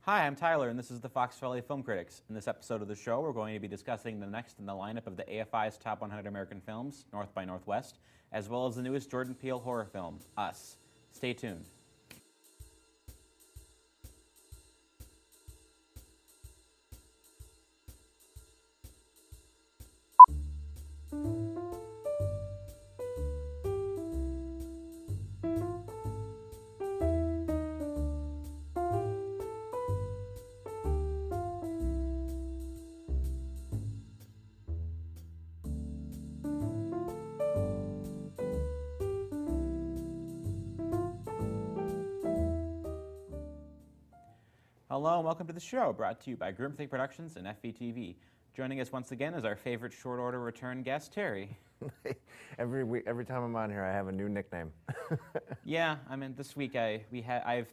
Hi, I'm Tyler, and this is the Fox Valley Film Critics. In this episode of the show, we're going to be discussing the next in the lineup of the AFI's Top 100 American Films, North by Northwest, as well as the newest Jordan Peele horror film, Us. Stay tuned. Hello and welcome to the show, brought to you by Grimthink Productions and FVTV. Joining us once again is our favorite short order return guest, Terry. Every time I'm on here, I have a new nickname. Yeah, I mean, this week I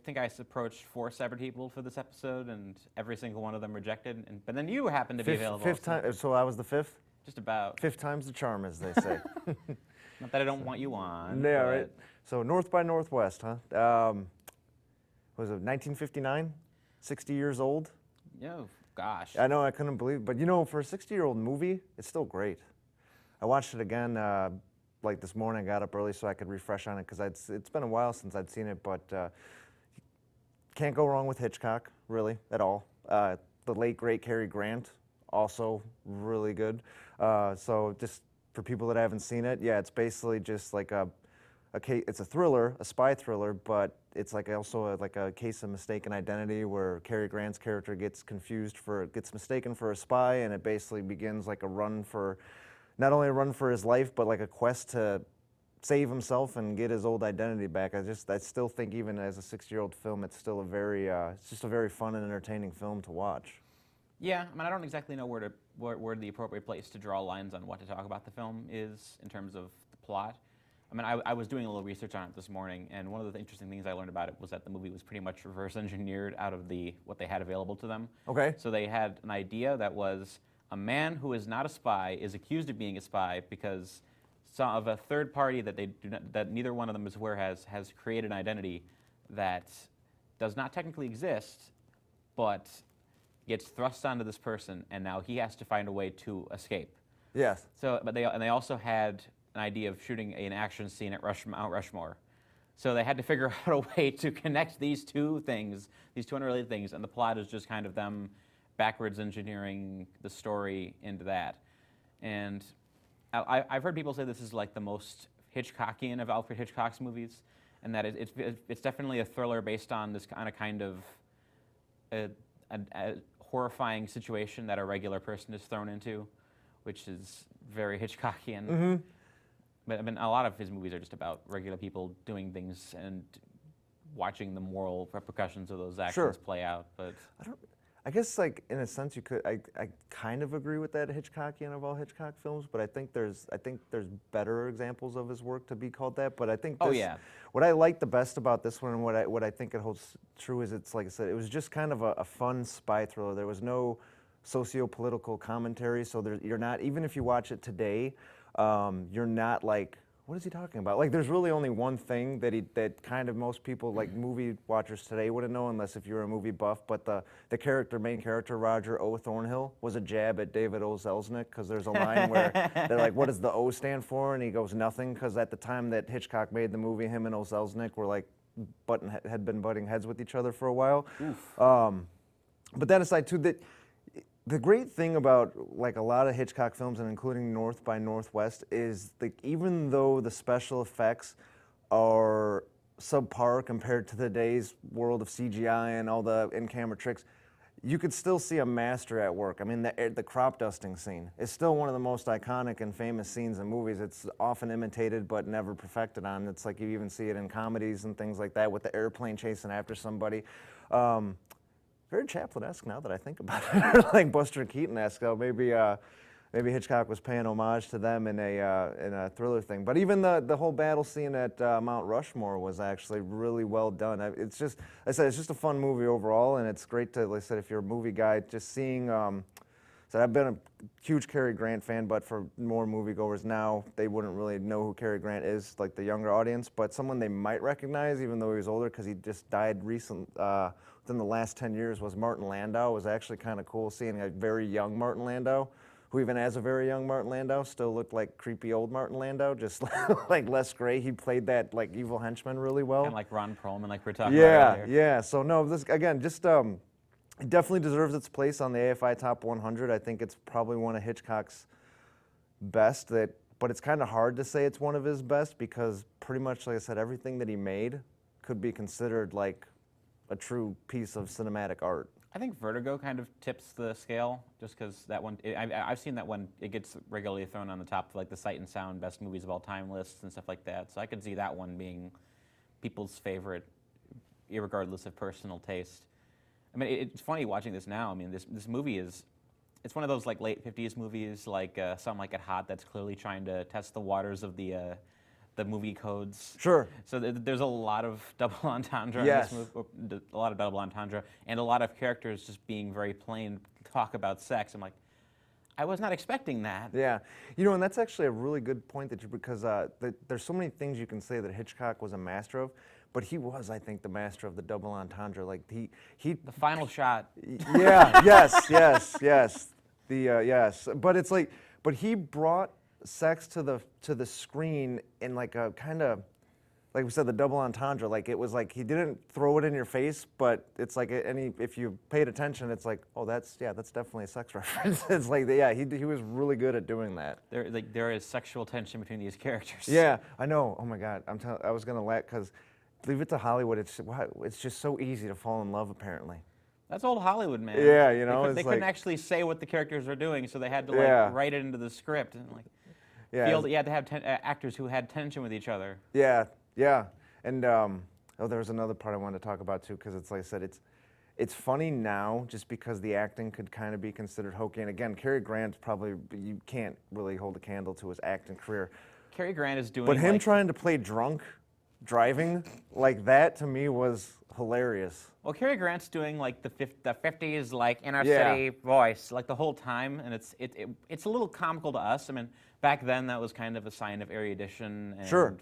think I approached 4 separate people for this episode, and every single one of them rejected. But then you happened to be available. Fifth time, so I was the fifth? Just about. Fifth time's the charm, as they say. Not that I don't want you on. Yeah, right. So North by Northwest, huh? Was it 1959? 60 years old? Oh, gosh. I know, I couldn't believe it. But you know, for a 60-year-old movie, it's still great. I watched it again like this morning. I got up early so I could refresh on it because it's been a while since I'd seen it, but can't go wrong with Hitchcock, really, at all. The late, great Cary Grant, also really good. So just for people that haven't seen it, yeah, it's basically just like it's a thriller, a spy thriller, but it's like also like a case of mistaken identity where Cary Grant's character gets mistaken for a spy, and it basically begins like not only a run for his life, but like a quest to save himself and get his old identity back. I still think even as a 60-year-old film, it's still it's just a very fun and entertaining film to watch. Yeah, I mean, I don't exactly know where the appropriate place to draw lines on what to talk about the film is in terms of the plot. I mean, I was doing a little research on it this morning, and one of the interesting things I learned about it was that the movie was pretty much reverse engineered out of what they had available to them. Okay. So they had an idea that was a man who is not a spy is accused of being a spy because of a third party that neither one of them is aware has created an identity that does not technically exist, but gets thrust onto this person, and now he has to find a way to escape. Yes. So, but they also had an idea of shooting an action scene at Mount Rushmore. So they had to figure out a way to connect these two unrelated things, and the plot is just kind of them backwards engineering the story into that. And I've heard people say this is like the most Hitchcockian of Alfred Hitchcock's movies, and that it's definitely a thriller based on this kind of a horrifying situation that a regular person is thrown into, which is very Hitchcockian. Mm-hmm. But I mean, a lot of his movies are just about regular people doing things and watching the moral repercussions of those actions play out. But I guess, like, in a sense, I kind of agree with that Hitchcockian of all Hitchcock films, but I think there's better examples of his work to be called that. But I think what I like the best about this one, and what I think it holds true, is it's like I said, it was just kind of a fun spy thriller. There was no socio-political commentary, so you're not, even if you watch it today, you're not like, what is he talking about? Like, there's really only one thing that kind of most people, like movie watchers today, wouldn't know unless if you're a movie buff. But the main character, Roger O. Thornhill, was a jab at David O. Selznick, because there's a line where they're like, what does the O stand for? And he goes, nothing, because at the time that Hitchcock made the movie, him and O. Selznick were like had been butting heads with each other for a while. But that aside, too, the great thing about like a lot of Hitchcock films, and including North by Northwest, is that even though the special effects are subpar compared to today's world of CGI and all the in-camera tricks, you could still see a master at work. I mean, the crop dusting scene is still one of the most iconic and famous scenes in movies. It's often imitated but never perfected on. It's like you even see it in comedies and things like that, with the airplane chasing after somebody. Very Chaplin-esque now that I think about it, like Buster Keaton-esque. So maybe Hitchcock was paying homage to them in a thriller thing. But even the whole battle scene at Mount Rushmore was actually really well done. It's just, I said, it's just a fun movie overall, and it's great to, like I said, if you're a movie guy, just seeing. So I've been a huge Cary Grant fan, but for more moviegoers now, they wouldn't really know who Cary Grant is, like the younger audience. But someone they might recognize, even though he was older, because he just died within the last 10 years was Martin Landau. It was actually kind of cool seeing a very young Martin Landau, who even as a very young Martin Landau still looked like creepy old Martin Landau, just like less gray. He played that like evil henchman really well. Kind of like Ron Perlman, like we were talking about earlier. Yeah. So no, this again, just it definitely deserves its place on the AFI Top 100. I think it's probably one of Hitchcock's best. But it's kind of hard to say it's one of his best because pretty much, like I said, everything that he made could be considered like a true piece of cinematic art. I think Vertigo kind of tips the scale, just because that one, I've seen that one, it gets regularly thrown on the top of like the Sight and Sound best movies of all time lists and stuff like that. So I could see that one being people's favorite, irregardless of personal taste. I mean, it's funny watching this now. I mean, this movie is, it's one of those like late 50s movies, like Some Like It Hot, that's clearly trying to test the waters of the movie codes. Sure. So there's a lot of double entendre Yes. in this movie, a lot of double entendre, and a lot of characters just being very plain talk about sex. I'm like, I was not expecting that. Yeah, you know, and that's actually a really good point because there's so many things you can say that Hitchcock was a master of, but he was, I think, the master of the double entendre. Like he The final shot. Yeah. Yes. Yes, but it's like, but he brought sex to the screen in like a kind of, like we said, the double entendre. Like it was like he didn't throw it in your face, but it's like if you paid attention, it's like, oh, that's definitely a sex reference. It's like, yeah, he was really good at doing that. There is sexual tension between these characters. Yeah, I know. Oh my God, I was gonna laugh because Leave It to Hollywood. It's just so easy to fall in love, apparently. That's old Hollywood, man. Yeah, you know, they couldn't actually say what the characters are doing, so they had to like Yeah. write it into the script and like. Yeah. You had to have actors who had tension with each other. Yeah, and there was another part I wanted to talk about too, because it's like I said, it's funny now just because the acting could kind of be considered hokey. And again, Cary Grant probably, you can't really hold a candle to his acting career. Cary Grant is doing. But him trying to play drunk, driving like that to me was hilarious. Well, Cary Grant's doing like the 50s like inner city voice like the whole time, and it's a little comical to us. I mean, back then that was kind of a sign of erudition and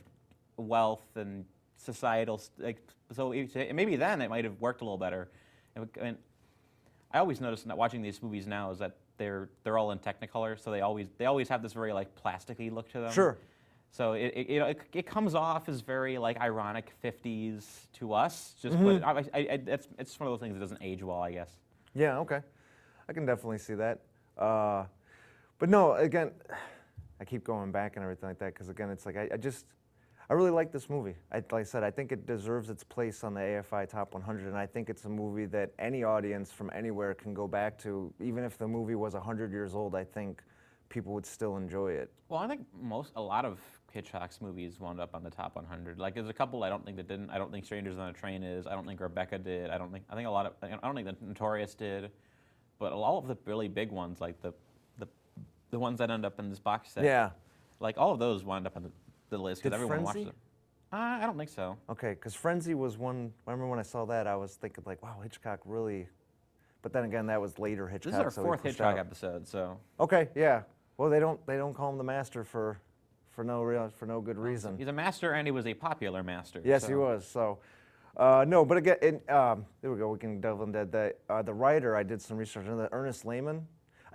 wealth and societal so maybe then it might have worked a little better. I mean, I always notice that watching these movies now is that they're all in Technicolor, so they always have this very like plasticky look to them. Sure. So it comes off as very like ironic 50s to us. Just but it's one of those things that doesn't age well, I guess. Yeah. Okay. I can definitely see that. But no, again, I keep going back and everything like that because again, it's like I really like this movie. Like I said, I think it deserves its place on the AFI Top 100, and I think it's a movie that any audience from anywhere can go back to. Even if the movie was 100 years old, I think people would still enjoy it. Well, I think a lot of Hitchcock's movies wound up on the top 100. Like there's a couple I don't think that didn't. I don't think Strangers on a Train is. I don't think Rebecca did. I don't think a lot of. I don't think the Notorious did. But all of the really big ones, like the ones that end up in this box set. Yeah. Like all of those wound up on the list because everyone Frenzy? watched them. I don't think so. Okay, because Frenzy was one. I remember when I saw that, I was thinking like, wow, Hitchcock really. But then again, that was later Hitchcock. This is our so he fourth pushed Hitchcock out. episode, so. Okay, yeah. Well, they don't call him the master for no good reason. He's a master, and he was a popular master. Yes, so. he was. So, no, but again, there we go. We can delve into that. The writer, I did some research on that. Ernest Lehman.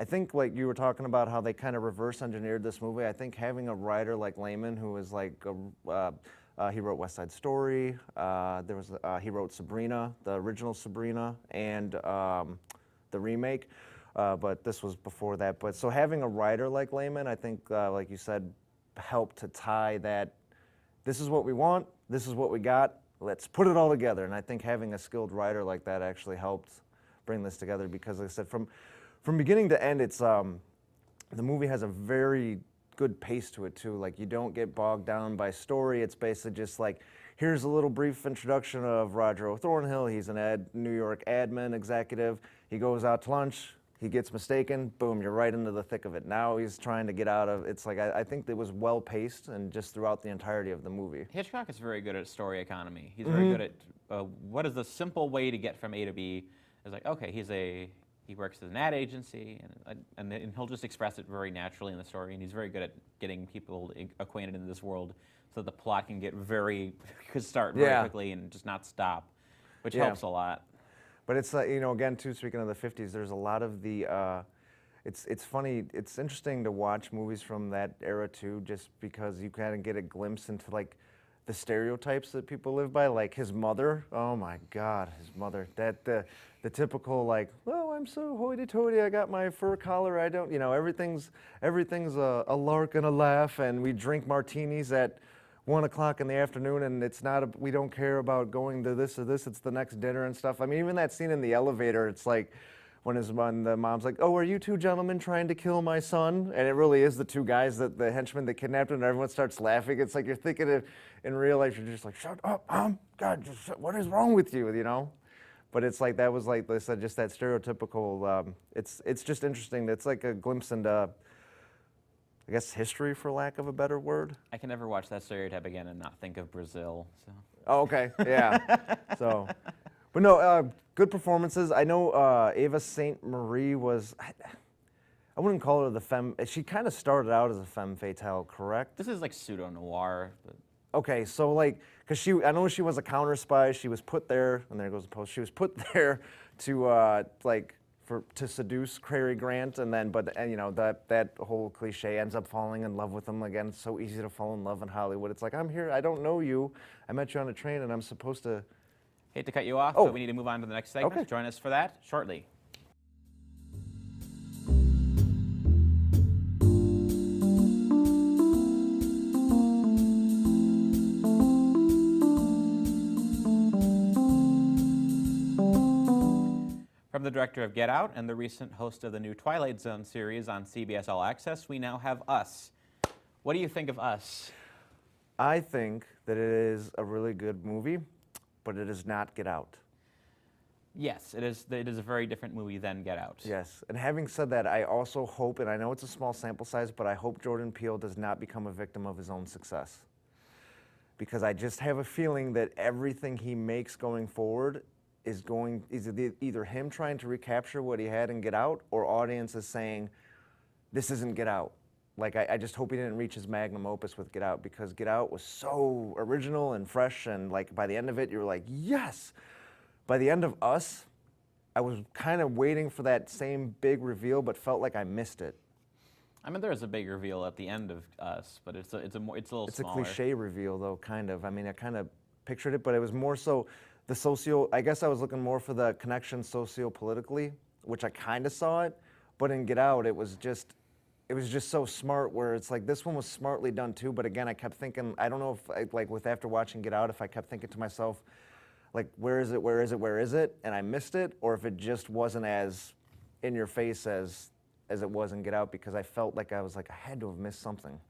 I think like you were talking about how they kind of reverse engineered this movie. I think having a writer like Lehman, who is like he wrote West Side Story. He wrote Sabrina, the original Sabrina, and the remake. But this was before that. But so having a writer like Lehman, I think, like you said, helped to tie that. This is what we want. This is what we got. Let's put it all together. And I think having a skilled writer like that actually helped bring this together because, like I said, from beginning to end, it's the movie has a very good pace to it too. Like you don't get bogged down by story. It's basically just like, here's a little brief introduction of Roger Thornhill. He's an New York admin executive. He goes out to lunch. He gets mistaken. Boom, you're right into the thick of it. Now he's trying to get out of. It's like I think it was well paced and just throughout the entirety of the movie. Hitchcock is very good at story economy. He's very good at what is the simple way to get from A to B. It's like, okay, he works at an ad agency, and he'll just express it very naturally in the story, and he's very good at getting people acquainted in this world so that the plot can start very quickly and just not stop, which helps a lot. But it's again too, speaking of the 50s, there's a lot of the. It's funny. It's interesting to watch movies from that era too, just because you kind of get a glimpse into like the stereotypes that people live by. Like his mother. Oh my God, his mother. That the typical like, oh, I'm so hoity-toity. I got my fur collar. I don't. Everything's a lark and a laugh, and we drink martinis at 1 o'clock in the afternoon, and it's not. We don't care about going to this or this. It's the next dinner and stuff. I mean, even that scene in the elevator. It's like. When the mom's like, oh, are you two gentlemen trying to kill my son? And it really is the two guys, the henchmen that kidnapped him, and everyone starts laughing. It's like you're thinking it in real life, you're just like, shut up, Mom. God, what is wrong with you, But it's like, that was like they said, just that stereotypical, it's just interesting. It's like a glimpse into, I guess, history, for lack of a better word. I can never watch that stereotype again and not think of Brazil. So. Oh, okay, yeah. But no, good performances. I know Ava St. Marie was, I wouldn't call her the femme, she kind of started out as a femme fatale, correct? This is like pseudo-noir. But... Okay, so like, because I know she was a counter spy, she was put there, and there goes the post, she was put there to to seduce Cary Grant, and then, that whole cliche ends up falling in love with him again. It's so easy to fall in love in Hollywood. It's like, I'm here, I don't know you, I met you on a train, and I'm supposed to. Hate to cut you off, but we need to move on to the next segment. Okay. Join us for that shortly. From the director of Get Out and the recent host of the new Twilight Zone series on CBS All Access, we now have Us. What do you think of Us? I think that it is a really good movie, but it is not Get Out. Yes, it is a very different movie than Get Out. Yes, and having said that, I also hope, and I know it's a small sample size, but I hope Jordan Peele does not become a victim of his own success. Because I just have a feeling that everything he makes going forward is either him trying to recapture what he had in Get Out, or audiences saying, this isn't Get Out. Like, I just hope he didn't reach his magnum opus with Get Out, because Get Out was so original and fresh, and like by the end of it, you were like, yes! By the end of Us, I was kind of waiting for that same big reveal, but felt like I missed it. I mean, there is a big reveal at the end of Us, but it's a little smaller. It's a cliche reveal, though, kind of. I mean, I kind of pictured it, but it was more so I guess I was looking more for the connection socio-politically, which I kind of saw it, but in Get Out, it was just so smart, where it's like, this one was smartly done too, but again, I kept thinking, I don't know if, after watching Get Out, if I kept thinking to myself, like, where is it, and I missed it, or if it just wasn't as in your face as it was in Get Out, because I felt like I had to have missed something.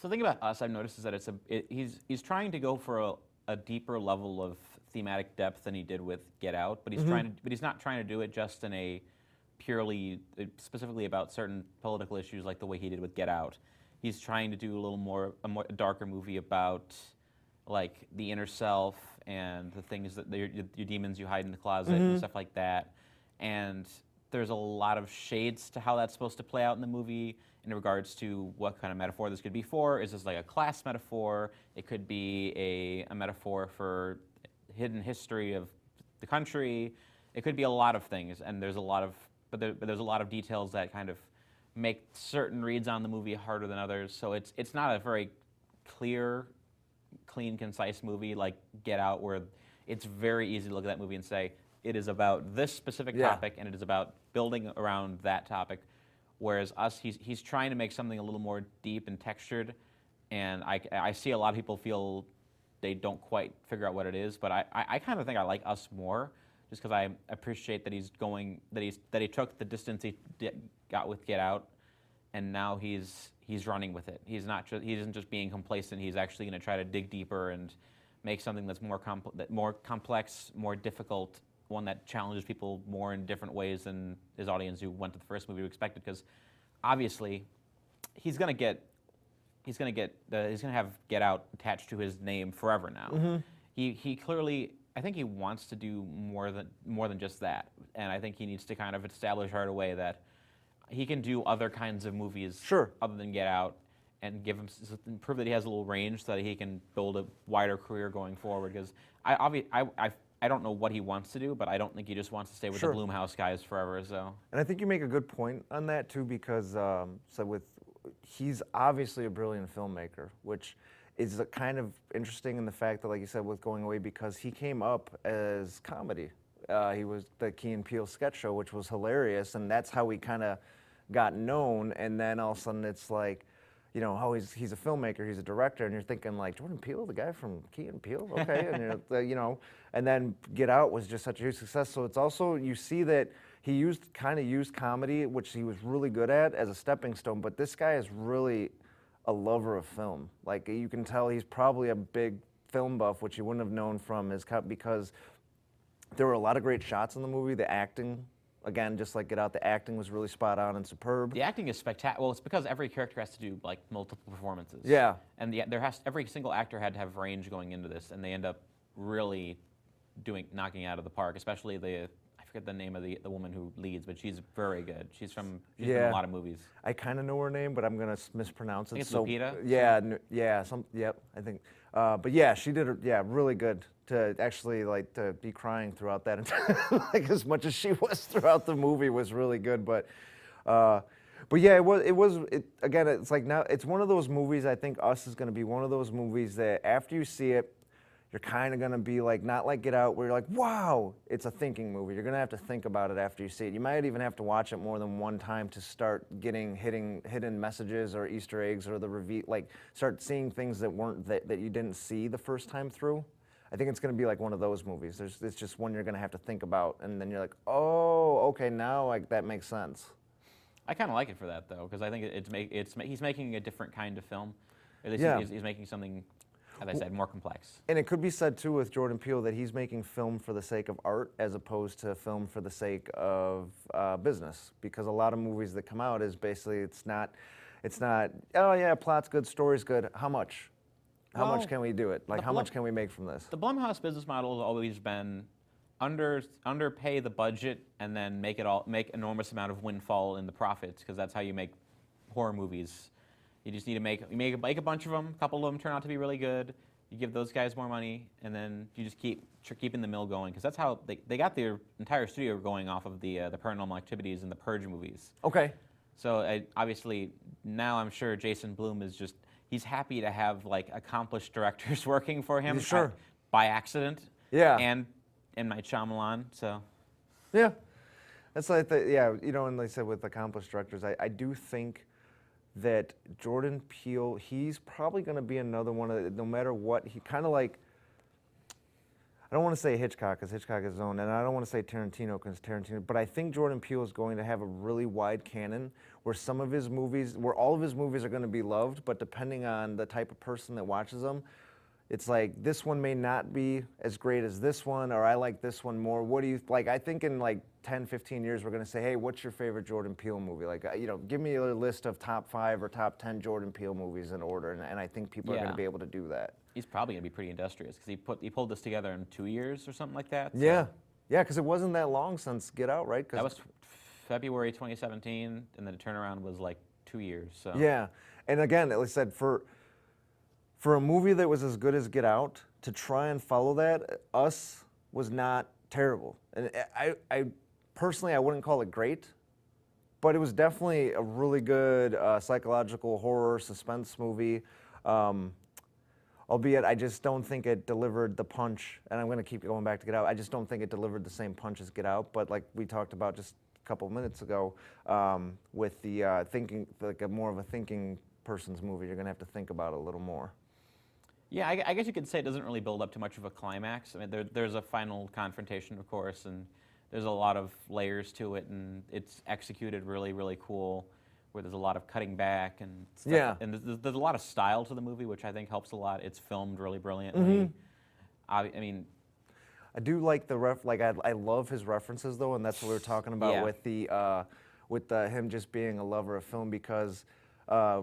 So the thing about Us, I've noticed, is that he's trying to go for a deeper level of thematic depth than he did with Get Out, but he's not trying to do it just in a purely, specifically about certain political issues like the way he did with Get Out. He's trying to do a darker movie about like the inner self and the things that your demons you hide in the closet and stuff like that. And there's a lot of shades to how that's supposed to play out in the movie in regards to what kind of metaphor this could be for. Is this like a class metaphor? It could be a metaphor for hidden history of the country. It could be a lot of things, and there's a lot of details that kind of make certain reads on the movie harder than others. So it's not a very clear, clean, concise movie like Get Out, where it's very easy to look at that movie and say, it is about this specific topic, and it is about building around that topic. Whereas Us, he's trying to make something a little more deep and textured, and I see a lot of people feel they don't quite figure out what it is, but I kind of think I like Us more, just because I appreciate that he took the distance he got with Get Out, and now he's running with it. He isn't just being complacent. He's actually going to try to dig deeper and make something that's more complex, more difficult, one that challenges people more in different ways than his audience who went to the first movie expected. Because obviously, he's going to have Get Out attached to his name forever now. He clearly, I think he wants to do more than just that, and I think he needs to kind of establish right away that he can do other kinds of movies other than Get Out, and prove that he has a little range so that he can build a wider career going forward. Because I I don't know what he wants to do, but I don't think he just wants to stay with the Blumhouse guys forever. So. And I think you make a good point on that too, because he's obviously a brilliant filmmaker, which is kind of interesting in the fact that, like you said, with Going Away, because he came up as comedy. He was the Key and Peele sketch show, which was hilarious, and that's how he kind of got known. And then all of a sudden, it's like, you know, how he's a filmmaker, he's a director, and you're thinking like, Jordan Peele, the guy from Key and Peele, okay, and you know, and then Get Out was just such a huge success. So it's also, you see that he kind of used comedy, which he was really good at, as a stepping stone. But this guy is really a lover of film. Like, you can tell he's probably a big film buff, which you wouldn't have known from his cut, because there were a lot of great shots in the movie. The acting, again, just like Get Out, the acting was really spot on and superb. The acting is spectacular. Well, it's because every character has to do like multiple performances. Yeah. And every single actor had to have range going into this, and they end up really knocking out of the park. Especially I forget the name of the woman who leads, but she's very good. She's been in a lot of movies. I kind of know her name, but I'm gonna mispronounce it. I think it's Lupita. Yeah, yep. I think, but yeah, she did. Really good to actually to be crying throughout that entire, like as much as she was throughout the movie was really good. But yeah, it was again. It's like now it's one of those movies. I think Us is gonna be one of those movies that after you see it, you're kind of going to be like, not like Get Out, where you're like, wow, it's a thinking movie. You're going to have to think about it after you see it. You might even have to watch it more than one time to start getting hidden messages or Easter eggs, or start seeing things that you didn't see the first time through. I think it's going to be like one of those movies. It's just one you're going to have to think about, and then you're like, oh, okay, now that makes sense. I kind of like it for that, though, because I think he's making a different kind of film. At least he's making something, as I said, more complex. And it could be said, too, with Jordan Peele that he's making film for the sake of art as opposed to film for the sake of business. Because a lot of movies that come out is basically, it's not, oh, yeah, plot's good, story's good. How much? How much can we do it? Like, how much can we make from this? The Blumhouse business model has always been underpay the budget and then make enormous amount of windfall in the profits, because that's how you make horror movies. You just need to make a bunch of them. A couple of them turn out to be really good. You give those guys more money, and then you just keeping the mill going, because that's how they got their entire studio going off of the Paranormal Activities and the Purge movies. Okay. So obviously now I'm sure Jason Blum is he's happy to have like accomplished directors working for him. Sure. By accident. Yeah. And M. Night Shyamalan. So. Yeah. That's like you know, and like I said, with accomplished directors, I do think that Jordan Peele, he's probably going to be another one of no matter what, he kind of like, I don't want to say Hitchcock, because Hitchcock is his own, and I don't want to say Tarantino, because Tarantino, but I think Jordan Peele is going to have a really wide canon where all of his movies are going to be loved, but depending on the type of person that watches them, it's like, this one may not be as great as this one, or I like this one more. What do you, like, I think in like 10, 15 years, we're going to say, hey, what's your favorite Jordan Peele movie? Like, you know, give me a list of top 5 or top 10 Jordan Peele movies in order, and I think people are going to be able to do that. He's probably going to be pretty industrious, because he pulled this together in 2 years or something like that. So. Yeah, because it wasn't that long since Get Out, right? That was February 2017, and then the turnaround was like 2 years. So. Yeah, and again, like I said, for a movie that was as good as Get Out, to try and follow that, Us was not terrible. And I personally, I wouldn't call it great, but it was definitely a really good psychological horror suspense movie. Albeit, I just don't think it delivered the punch, and I'm going to keep going back to Get Out. I just don't think it delivered the same punch as Get Out, but like we talked about just a couple of minutes ago, with the thinking, like more of a thinking person's movie, you're going to have to think about it a little more. Yeah, I guess you could say it doesn't really build up to much of a climax. I mean, there's a final confrontation, of course, and there's a lot of layers to it, and it's executed really, really cool, where there's a lot of cutting back and stuff. Yeah. And there's a lot of style to the movie, which I think helps a lot. It's filmed really brilliantly. Mm-hmm. I mean, I do like I love his references, though, and that's what we were talking about with him just being a lover of film, because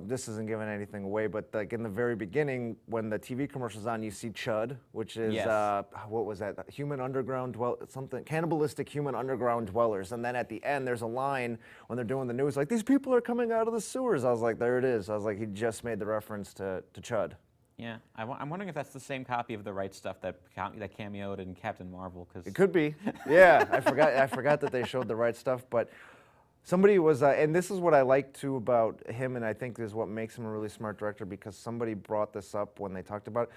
this isn't giving anything away, but like in the very beginning, when the TV commercial's on, you see Chud, which is what was that? Cannibalistic human underground dwellers. And then at the end, there's a line when they're doing the news, like, these people are coming out of the sewers. I was like, there it is. I was like, he just made the reference to Chud. Yeah, I'm wondering if that's the same copy of the right stuff that cameoed in Captain Marvel. Cause It could be. Yeah, I forgot that they showed the right stuff, but somebody was, and this is what I like too about him, and I think this is what makes him a really smart director, because somebody brought this up when they talked about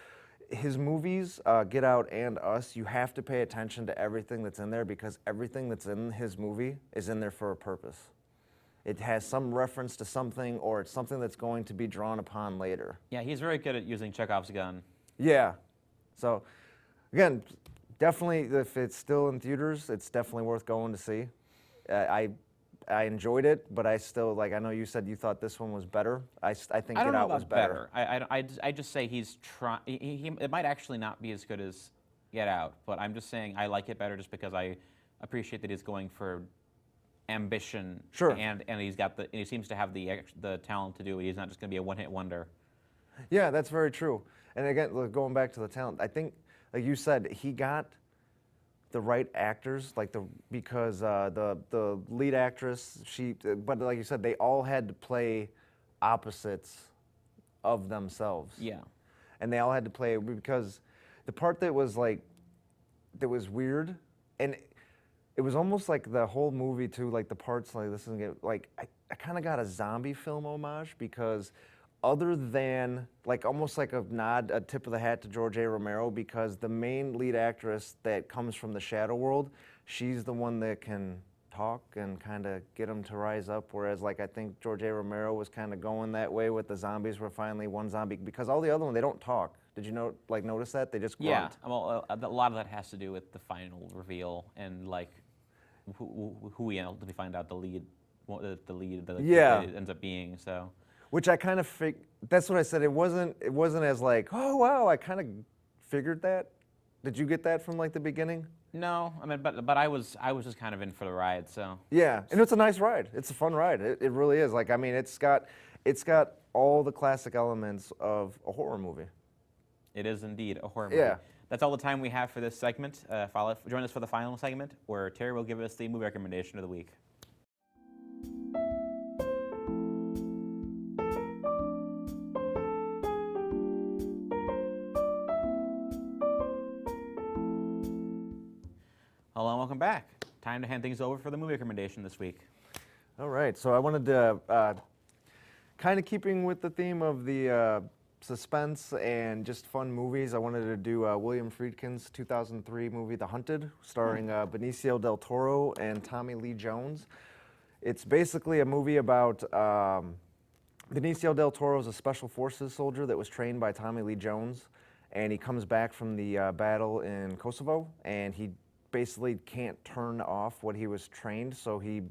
his movies, Get Out and Us. You have to pay attention to everything that's in there, because everything that's in his movie is in there for a purpose. It has some reference to something, or it's something that's going to be drawn upon later. Yeah, he's very good at using Chekhov's gun. Yeah. So, again, definitely, if it's still in theaters, it's definitely worth going to see. I enjoyed it, but I still, like, I know you said you thought this one was better. I think Get Out was better. I just say he's trying. It might actually not be as good as Get Out, but I'm just saying I like it better just because I appreciate that he's going for ambition. Sure. And he seems to have the talent to do it. He's not just going to be a one-hit wonder. Yeah, that's very true. And again, going back to the talent, I think, like you said, he got the right actors, because the lead actress, but like you said, they all had to play opposites of themselves. Yeah. And they all had to play, because the part that was weird, and it was almost like the whole movie too, like the parts like this, I kind of got a zombie film homage, because other than, like, almost like a nod, a tip of the hat to George A. Romero, because the main lead actress that comes from the shadow world, she's the one that can talk and kind of get them to rise up, whereas, like, I think George A. Romero was kind of going that way with the zombies, where finally one zombie, because all the other ones, they don't talk. Did you notice that? They just grunt. Yeah, well, a lot of that has to do with the final reveal and, like, who we ultimately find out the lead ends up being, so. Which I kind of that's what I said. It wasn't as like, oh wow, I kind of figured that. Did you get that from like the beginning? No, I mean, but I was just kind of in for the ride, so. Yeah, and it's a nice ride. It's a fun ride. It really is. Like, I mean, it's got all the classic elements of a horror movie. It is indeed a horror movie. Yeah. That's all the time we have for this segment. Join us for the final segment, where Terry will give us the movie recommendation of the week. Hello and welcome back. Time to hand things over for the movie recommendation this week. All right, so I wanted to, kind of keeping with the theme of the suspense and just fun movies, I wanted to do William Friedkin's 2003 movie, The Hunted, starring Benicio del Toro and Tommy Lee Jones. It's basically a movie about Benicio del Toro is a special forces soldier that was trained by Tommy Lee Jones, and he comes back from the battle in Kosovo, and he basically can't turn off what he was trained, so he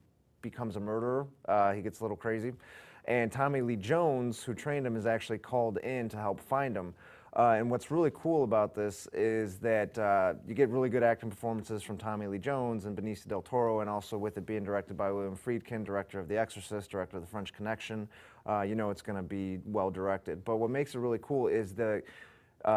becomes a murderer. He gets a little crazy. And Tommy Lee Jones, who trained him, is actually called in to help find him. And what's really cool about this is that you get really good acting performances from Tommy Lee Jones and Benicio del Toro, and also with it being directed by William Friedkin, director of The Exorcist, director of The French Connection, you know it's going to be well directed. But what makes it really cool is the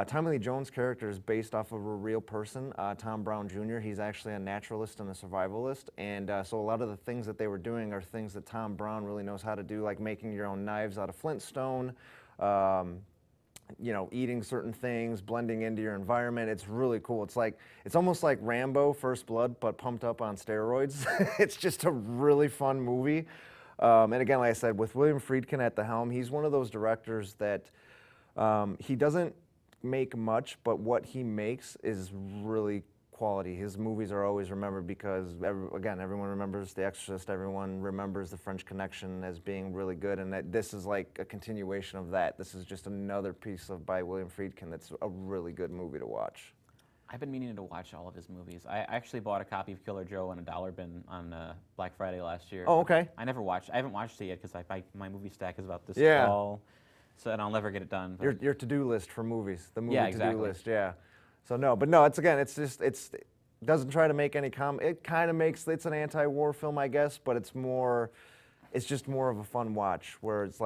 Tommy Lee Jones' character is based off of a real person, Tom Brown Jr. He's actually a naturalist and a survivalist, and so a lot of the things that they were doing are things that Tom Brown really knows how to do, like making your own knives out of flintstone, you know, eating certain things, blending into your environment. It's really cool. It's almost like Rambo: First Blood, but pumped up on steroids. It's just a really fun movie. And again, like I said, with William Friedkin at the helm, he's one of those directors that he doesn't make much, but what he makes is really quality. His movies are always remembered because, again, everyone remembers The Exorcist, everyone remembers The French Connection as being really good, and that this is like a continuation of that. This is just another piece by William Friedkin that's a really good movie to watch. I've been meaning to watch all of his movies. I actually bought a copy of Killer Joe in a dollar bin on Black Friday last year. Oh, okay. I haven't watched it yet because my movie stack is about this tall. So, and I'll never get it done. Your to-do list for movies, the movie exactly. to-do list, yeah. So no, but no, it doesn't try to make any it kind of makes, it's an anti-war film, I guess, but it's just more of a fun watch, where it's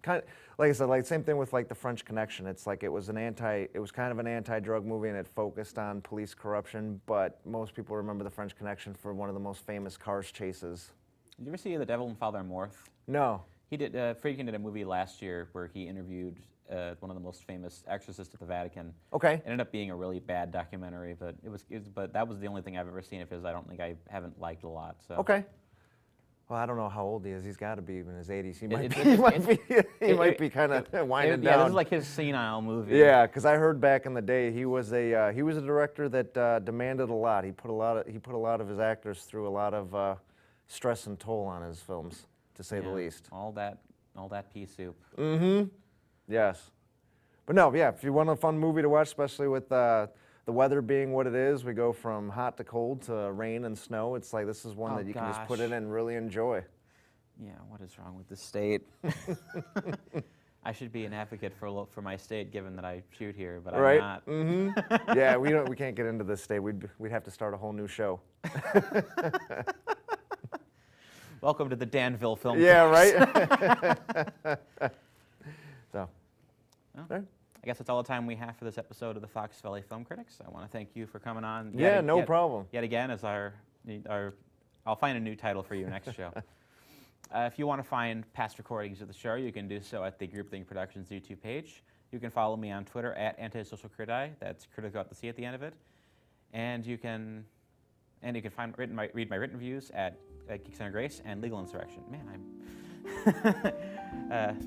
kind of, like I said, like same thing with like The French Connection. It's like it was kind of an anti-drug movie, and it focused on police corruption, but most people remember The French Connection for one of the most famous cars chases. Did you ever see The Devil and Father Morth? No. He did. Friedkin did a movie last year where he interviewed one of the most famous exorcists at the Vatican. Okay. It ended up being a really bad documentary, but but that was the only thing I've ever seen of his. I don't think I haven't liked a lot. So. Okay. Well, I don't know how old he is. He's got to be in his 80s. He might be kind of winding down. Yeah, this is like his senile movie. Yeah, because I heard back in the day he was a director that demanded a lot. He put a lot of his actors through a lot of stress and toll on his films, to say the least. All that pea soup. Mm-hmm. Yes. But no, yeah, if you want a fun movie to watch, especially with the weather being what it is, we go from hot to cold to rain and snow. It's like this is one that you can just put in and really enjoy. Yeah, what is wrong with the state? I should be an advocate for my state, given that I shoot here, but I'm not. Mm-hmm. Yeah, we can't get into this state. We'd have to start a whole new show. Welcome to the Danville Film. Yeah, right. So, well, I guess that's all the time we have for this episode of the Fox Valley Film Critics. I want to thank you for coming on. No problem. Yet again, as I'll find a new title for you next show. If you want to find past recordings of the show, you can do so at the Groupthink Productions YouTube page. You can follow me on Twitter at @antisocialcriti. That's critic without the C at the end of it. And you can read my written views at Geeks Under Grace and Legal Insurrection. Man,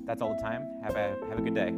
that's all the time. Have a good day.